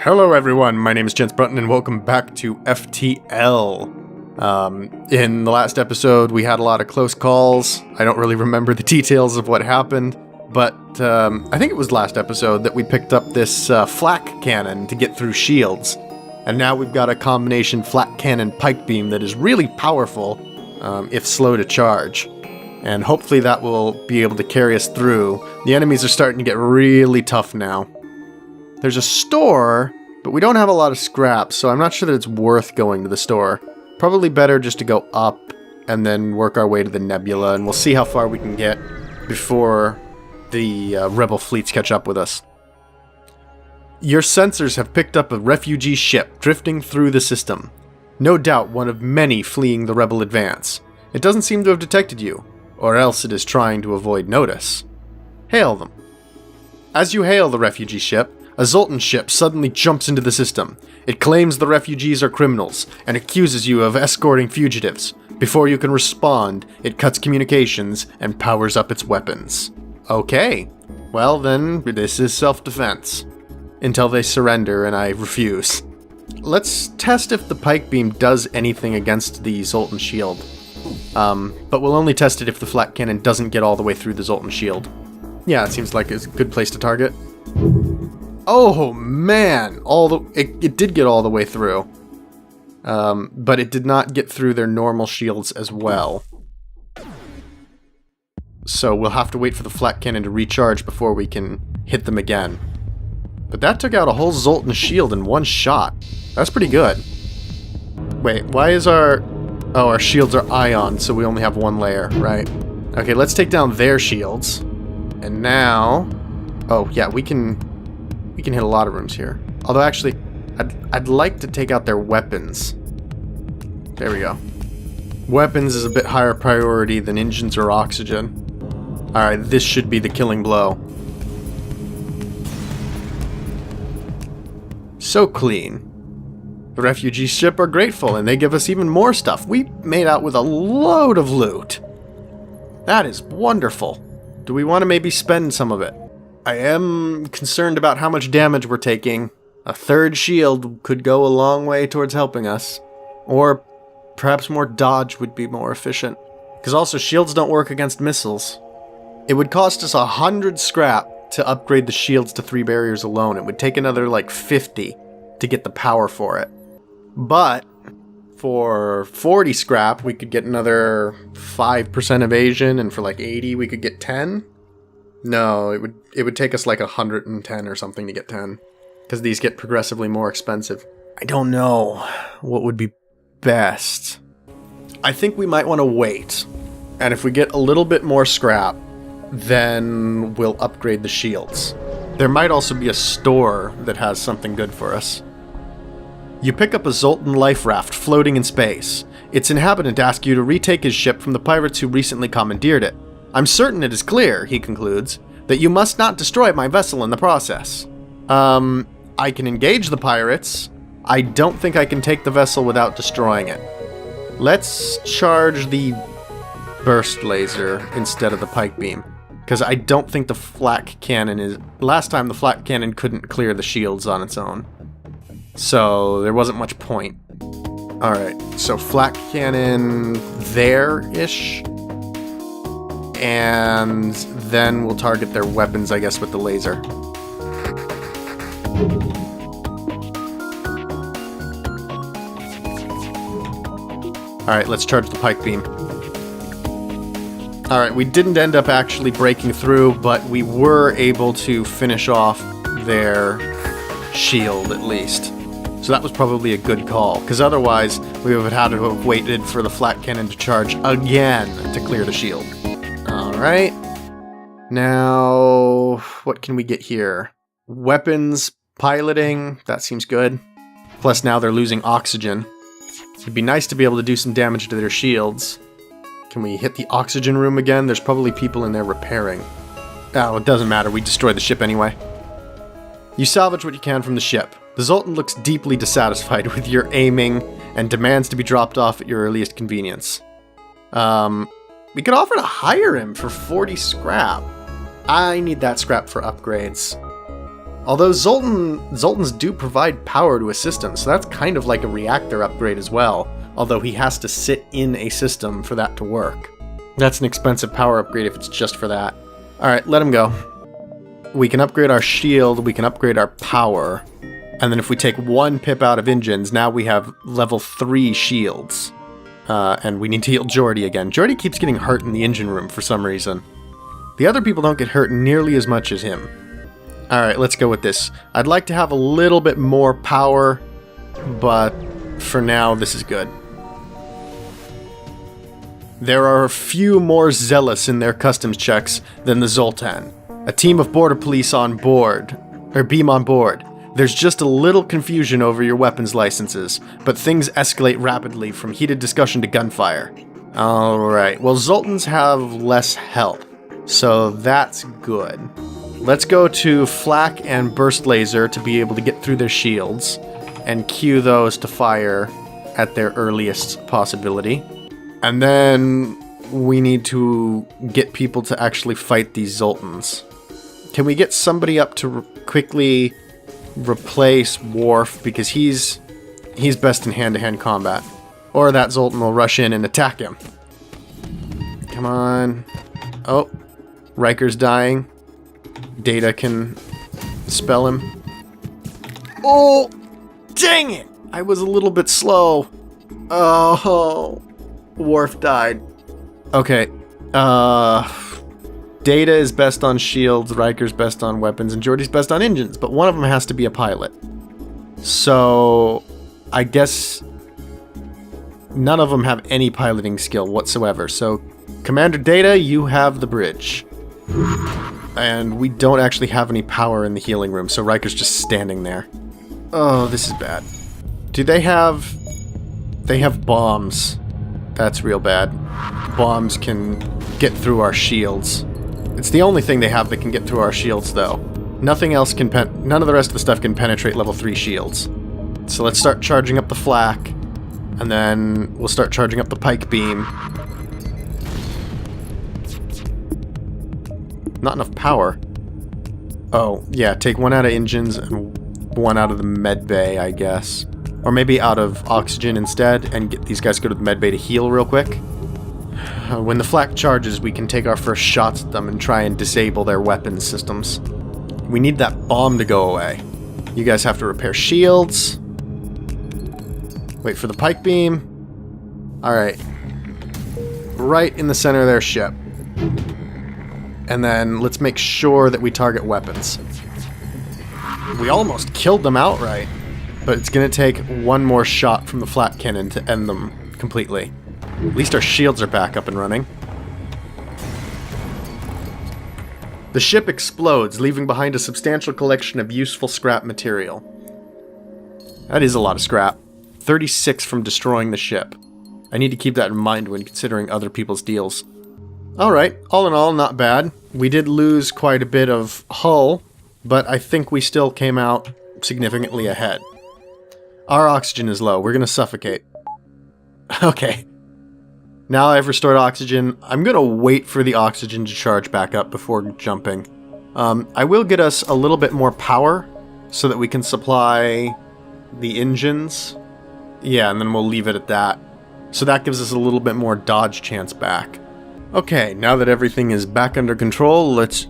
Hello everyone, my name is Jens Brunton and welcome back to FTL. In the last episode we had a lot of close calls. I don't really remember the details of what happened, but I think it was last episode that we picked up this flak cannon to get through shields. And now we've got a combination flak cannon pike beam that is really powerful, if slow to charge. And hopefully that will be able to carry us through. The enemies are starting to get really tough now. There's a store, but we don't have a lot of scraps, so I'm not sure that it's worth going to the store. Probably better just to go up and then work our way to the nebula, and we'll see how far we can get before the rebel fleets catch up with us. Your sensors have picked up a refugee ship drifting through the system. No doubt one of many fleeing the rebel advance. It doesn't seem to have detected you, or else it is trying to avoid notice. Hail them. As you hail the refugee ship, a Zoltan ship suddenly jumps into the system. It claims the refugees are criminals, and accuses you of escorting fugitives. Before you can respond, it cuts communications and powers up its weapons. Okay, well then, this is self-defense. Until they surrender and I refuse. Let's test if the pike beam does anything against the Zoltan shield. But we'll only test it if the flak cannon doesn't get all the way through the Zoltan shield. Yeah, it seems like it's a good place to target. Oh man, it did get all the way through. But it did not get through their normal shields as well. So we'll have to wait for the flak cannon to recharge before we can hit them again. But that took out a whole Zoltan shield in one shot. That's pretty good. Wait, why is our shields are ion, so we only have one layer, right? Okay, let's take down their shields. And now, oh yeah, we can hit a lot of rooms here. Although actually, I'd like to take out their weapons. There we go. Weapons is a bit higher priority than engines or oxygen. Alright, this should be the killing blow. So clean. The refugee ship are grateful and they give us even more stuff. We made out with a load of loot. That is wonderful. Do we want to maybe spend some of it? I am concerned about how much damage we're taking. A third shield could go a long way towards helping us. Or perhaps more dodge would be more efficient. Because also shields don't work against missiles. It would cost us 100 scrap to upgrade the shields to 3 barriers alone. It would take another like 50 to get the power for it. But for 40 scrap we could get another 5% evasion, and for like 80 we could get 10. No, it would take us like 110 or something to get 10. Because these get progressively more expensive. I don't know what would be best. I think we might want to wait. And if we get a little bit more scrap, then we'll upgrade the shields. There might also be a store that has something good for us. You pick up a Zoltan life raft floating in space. Its inhabitant asks you to retake his ship from the pirates who recently commandeered it. I'm certain it is clear, he concludes, that you must not destroy my vessel in the process. I can engage the pirates. I don't think I can take the vessel without destroying it. Let's charge the burst laser instead of the pike beam. Because I don't think the flak cannon is... Last time the flak cannon couldn't clear the shields on its own. So there wasn't much point. Alright, so flak cannon there-ish. And then we'll target their weapons, I guess, with the laser. Alright, let's charge the pike beam. Alright, we didn't end up actually breaking through, but we were able to finish off their shield, at least. So that was probably a good call, because otherwise we would have had to have waited for the flak cannon to charge again to clear the shield. Alright. Now, what can we get here? Weapons, piloting, that seems good. Plus now they're losing oxygen. It'd be nice to be able to do some damage to their shields. Can we hit the oxygen room again? There's probably people in there repairing. Oh, it doesn't matter, we destroyed the ship anyway. You salvage what you can from the ship. The Zoltan looks deeply dissatisfied with your aiming and demands to be dropped off at your earliest convenience. We could offer to hire him for 40 scrap. I need that scrap for upgrades. Although Zoltans do provide power to a system, so that's kind of like a reactor upgrade as well, although he has to sit in a system for that to work. That's an expensive power upgrade if it's just for that. Alright, let him go. We can upgrade our shield, we can upgrade our power, and then if we take 1 pip out of engines, now we have level 3 shields. And we need to heal Geordi again. Geordi keeps getting hurt in the engine room for some reason. The other people don't get hurt nearly as much as him. Alright, let's go with this. I'd like to have a little bit more power, but for now, this is good. There are a few more zealous in their customs checks than the Zoltan. A team of border police on board, or beam on board. There's just a little confusion over your weapons licenses, but things escalate rapidly from heated discussion to gunfire. Alright, well Zoltans have less health, so that's good. Let's go to Flak and Burst Laser to be able to get through their shields, and cue those to fire at their earliest possibility. And then we need to get people to actually fight these Zoltans. Can we get somebody up to quickly replace Worf, because he's best in hand-to-hand combat. Or that Zoltan will rush in and attack him. Come on. Oh, Riker's dying. Data can spell him. Oh, dang it! I was a little bit slow. Oh, Worf died. Okay, Data is best on shields, Riker's best on weapons, and Geordi's best on engines, but one of them has to be a pilot. So, I guess none of them have any piloting skill whatsoever. So, Commander Data, you have the bridge. And we don't actually have any power in the healing room, so Riker's just standing there. Oh, this is bad. Do they have... They have bombs. That's real bad. Bombs can get through our shields. It's the only thing they have that can get through our shields, though. Nothing else can none of the rest of the stuff can penetrate level 3 shields. So let's start charging up the flak, and then we'll start charging up the pike beam. Not enough power. Oh, yeah, take 1 out of engines and 1 out of the med bay, I guess. Or maybe out of oxygen instead, and get these guys to go to the med bay to heal real quick. When the flak charges, we can take our first shots at them and try and disable their weapons systems. We need that bomb to go away. You guys have to repair shields. Wait for the pike beam. Alright. Right in the center of their ship. And then let's make sure that we target weapons. We almost killed them outright, but it's going to take 1 more shot from the flak cannon to end them completely. At least our shields are back up and running. The ship explodes, leaving behind a substantial collection of useful scrap material. That is a lot of scrap. 36 from destroying the ship. I need to keep that in mind when considering other people's deals. Alright, all in all, not bad. We did lose quite a bit of hull, but I think we still came out significantly ahead. Our oxygen is low. We're going to suffocate. Okay. Now I've restored oxygen. I'm going to wait for the oxygen to charge back up before jumping. I will get us a little bit more power so that we can supply the engines. Yeah, and then we'll leave it at that. So that gives us a little bit more dodge chance back. Okay, now that everything is back under control, let's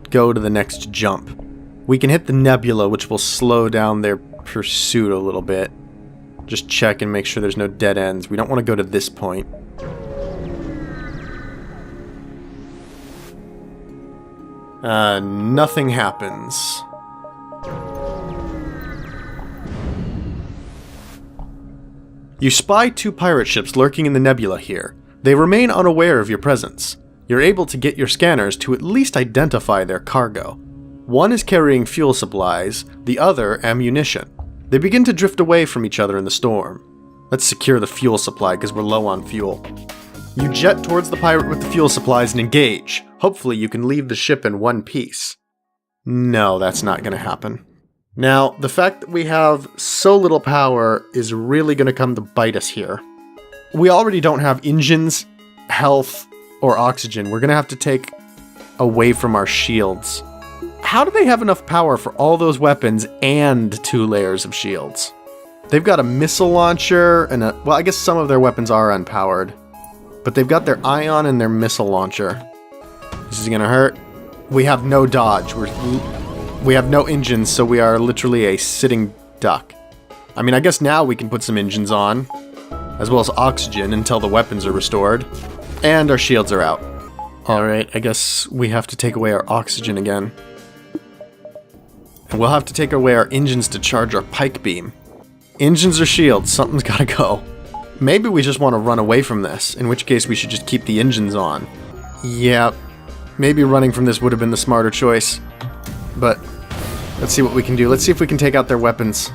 go to the next jump. We can hit the nebula, which will slow down their pursuit a little bit. Just check and make sure there's no dead ends. We don't want to go to this point. Nothing happens. You spy 2 pirate ships lurking in the nebula here. They remain unaware of your presence. You're able to get your scanners to at least identify their cargo. One is carrying fuel supplies, the other ammunition. They begin to drift away from each other in the storm. Let's secure the fuel supply because we're low on fuel. You jet towards the pirate with the fuel supplies and engage. Hopefully you can leave the ship in one piece. No, that's not going to happen. Now, the fact that we have so little power is really going to come to bite us here. We already don't have engines, health, or oxygen. We're going to have to take away from our shields. how do they have enough power for all those weapons and 2 layers of shields? They've got a missile launcher and a... Well, I guess some of their weapons are unpowered. But they've got their ion and their missile launcher. This is gonna hurt. We have no dodge. We have no engines, so we are literally a sitting duck. I mean, I guess now we can put some engines on, as well as oxygen until the weapons are restored. And our shields are out. Alright, I guess we have to take away our oxygen again. And we'll have to take away our engines to charge our pike beam. Engines or shields, something's gotta go. Maybe we just want to run away from this, in which case we should just keep the engines on. Yeah, maybe running from this would have been the smarter choice. But let's see what we can do. Let's see if we can take out their weapons.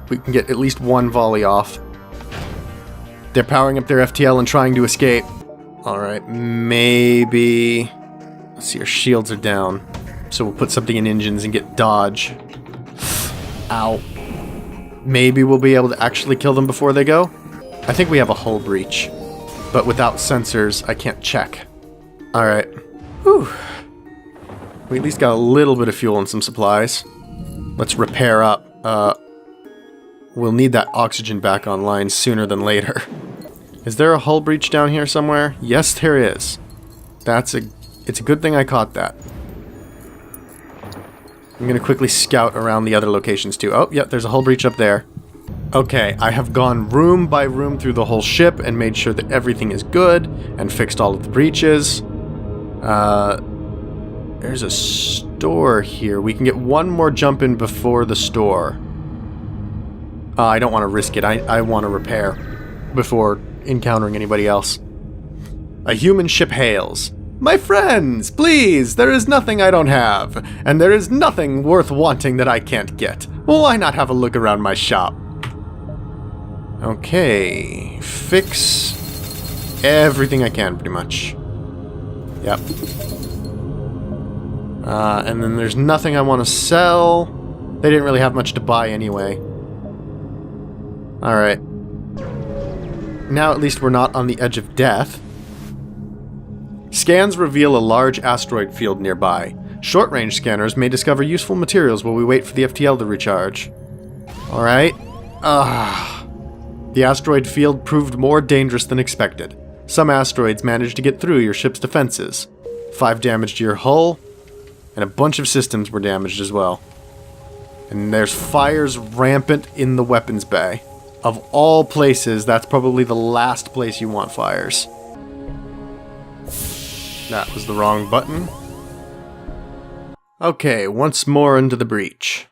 We can get at least one volley off. They're powering up their FTL and trying to escape. Alright, maybe... Let's see, our shields are down. So we'll put something in engines and get dodge. Ow. Maybe we'll be able to actually kill them before they go? I think we have a hull breach. But without sensors, I can't check. Alright. Whew. We at least got a little bit of fuel and some supplies. Let's repair up. We'll need that oxygen back online sooner than later. Is there a hull breach down here somewhere? Yes, there is. It's a good thing I caught that. I'm gonna quickly scout around the other locations too. Oh, yeah, there's a hull breach up there. Okay, I have gone room by room through the whole ship and made sure that everything is good and fixed all of the breaches. There's a store here. We can get one more jump in before the store. I don't want to risk it. I want to repair before encountering anybody else. A human ship hails. My friends, please, there is nothing I don't have, and there is nothing worth wanting that I can't get. Why not have a look around my shop? Okay, fix everything I can, pretty much. Yep. And then there's nothing I want to sell. They didn't really have much to buy anyway. Alright. Now at least we're not on the edge of death. Scans reveal a large asteroid field nearby. Short-range scanners may discover useful materials while we wait for the FTL to recharge. Alright. The asteroid field proved more dangerous than expected. Some asteroids managed to get through your ship's defenses. 5 damage to your hull, and a bunch of systems were damaged as well. And there's fires rampant in the weapons bay. Of all places, that's probably the last place you want fires. That was the wrong button. Okay, once more into the breach.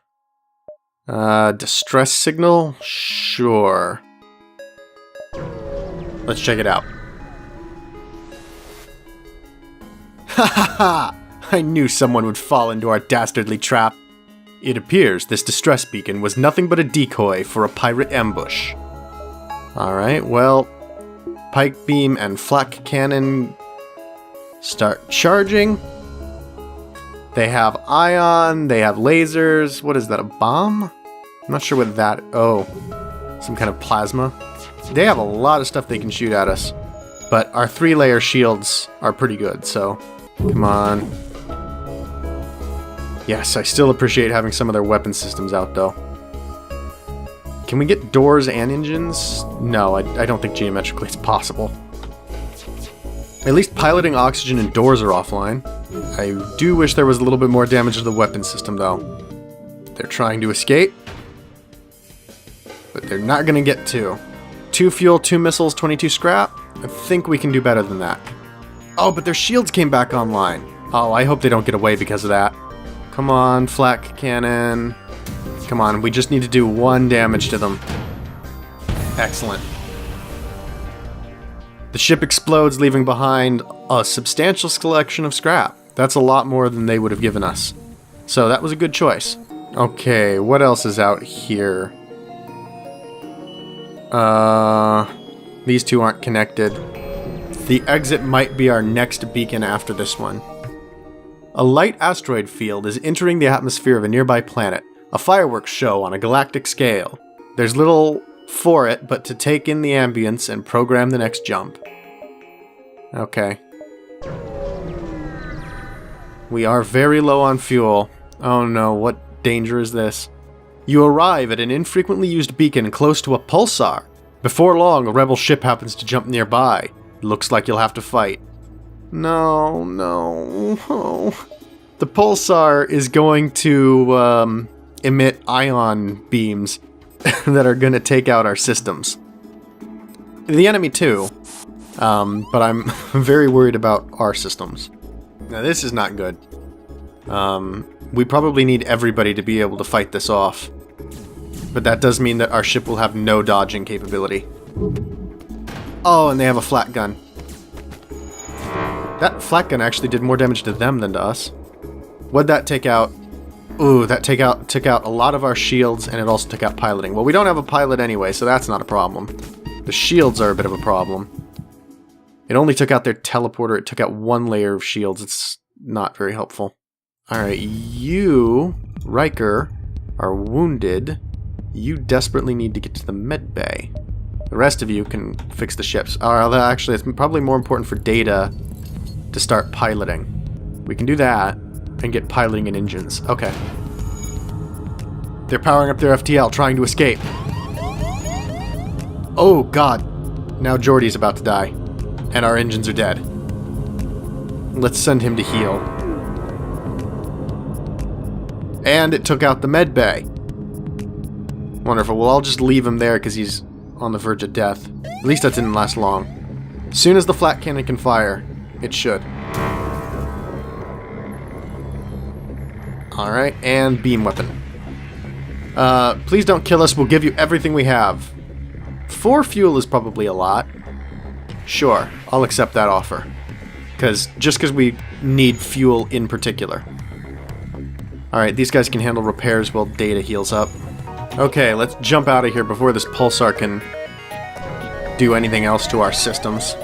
Distress signal? Sure. Let's check it out. Ha ha ha! I knew someone would fall into our dastardly trap. It appears this distress beacon was nothing but a decoy for a pirate ambush. Alright, well, pike beam and flak cannon start charging. They have ion, they have lasers. What is that, a bomb? I'm not sure what that... Oh, some kind of plasma. They have a lot of stuff they can shoot at us. But our 3-layer shields are pretty good, so... Come on. Yes, I still appreciate having some of their weapon systems out, though. Can we get doors and engines? No, I don't think geometrically it's possible. At least piloting oxygen and doors are offline. I do wish there was a little bit more damage to the weapon system, though. They're trying to escape. But they're not going to get 2. 2 fuel, 2 missiles, 22 scrap? I think we can do better than that. Oh, but their shields came back online. Oh, I hope they don't get away because of that. Come on, flak cannon. Come on, we just need to do 1 damage to them. Excellent. The ship explodes, leaving behind a substantial selection of scrap. That's a lot more than they would have given us. So that was a good choice. Okay, what else is out here? These 2 aren't connected. The exit might be our next beacon after this one. A light asteroid field is entering the atmosphere of a nearby planet. A fireworks show on a galactic scale. There's little for it but to take in the ambience and program the next jump. Okay. We are very low on fuel. Oh no, what danger is this? You arrive at an infrequently used beacon close to a pulsar. Before long, a rebel ship happens to jump nearby. Looks like you'll have to fight. No, no. Oh. The pulsar is going to emit ion beams that are going to take out our systems. The enemy too, but I'm very worried about our systems. Now this is not good. We probably need everybody to be able to fight this off. But that does mean that our ship will have no dodging capability. Oh, and they have a flat gun. That flat gun actually did more damage to them than to us. What'd that take out? Ooh, that took out a lot of our shields, and it also took out piloting. Well, we don't have a pilot anyway, so that's not a problem. The shields are a bit of a problem. It only took out their teleporter. It took out one layer of shields. It's not very helpful. Alright, you, Riker, are wounded. You desperately need to get to the med bay. The rest of you can fix the ships. Actually, it's probably more important for Data to start piloting. We can do that and get piloting and engines. Okay. They're powering up their FTL, trying to escape. Oh, God. Now Geordi's about to die. And our engines are dead. Let's send him to heal. And it took out the med bay. Wonderful. Well, I'll just leave him there because he's on the verge of death. At least that didn't last long. As soon as the flat cannon can fire, it should. Alright, and beam weapon. Please don't kill us. We'll give you everything we have. 4 fuel is probably a lot. Sure, I'll accept that offer. Just because we need fuel in particular. Alright, these guys can handle repairs while Data heals up. Okay, let's jump out of here before this pulsar can do anything else to our systems.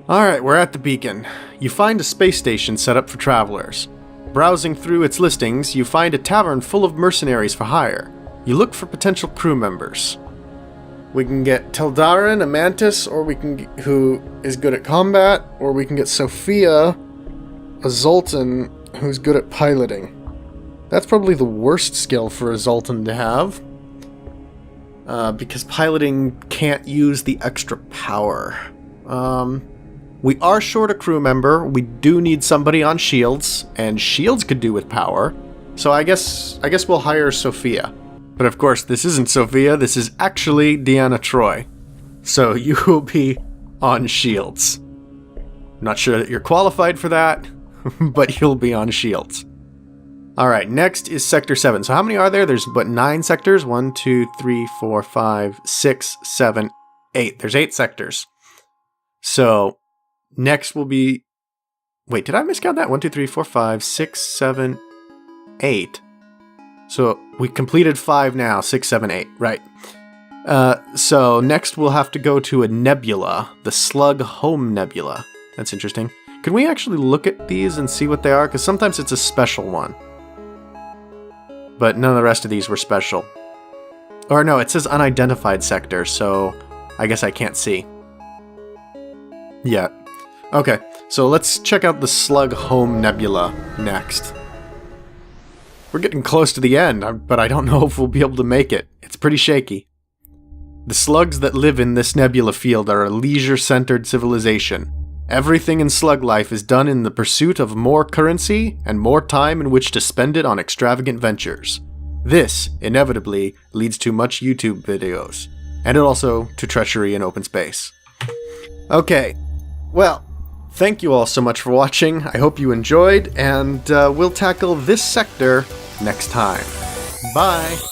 Alright, we're at the beacon. You find a space station set up for travelers. Browsing through its listings, you find a tavern full of mercenaries for hire. You look for potential crew members. We can get Teldarin, a Mantis, or we can who is good at combat, or we can get Sophia, a Zoltan, who's good at piloting. That's probably the worst skill for a Zoltan to have. Because piloting can't use the extra power. We are short a crew member. We do need somebody on shields, and shields could do with power. So I guess we'll hire Sophia. But of course, this isn't Sophia. This is actually Deanna Troi. So you will be on shields. Not sure that you're qualified for that, but you'll be on shields. Alright, next is Sector 7. So how many are there? There's, 9 sectors? 1, 2, 3, 4, 5, 6, 7, 8. There's 8 sectors. So, next will be... Wait, did I miscount that? 1, 2, 3, 4, 5, 6, 7, 8. So, we completed 5 now. 6, 7, 8. Right. So, next we'll have to go to a nebula. The Slug Home Nebula. That's interesting. Can we actually look at these and see what they are? Because sometimes it's a special one. But none of the rest of these were special. Or no, it says unidentified sector, so I guess I can't see. Yet. Okay, so let's check out the Slug Home Nebula next. We're getting close to the end, but I don't know if we'll be able to make it. It's pretty shaky. The slugs that live in this nebula field are a leisure-centered civilization. Everything in slug life is done in the pursuit of more currency and more time in which to spend it on extravagant ventures. This, inevitably, leads to much YouTube videos, and also to treachery in open space. Okay, well, thank you all so much for watching. I hope you enjoyed, and we'll tackle this sector next time. Bye!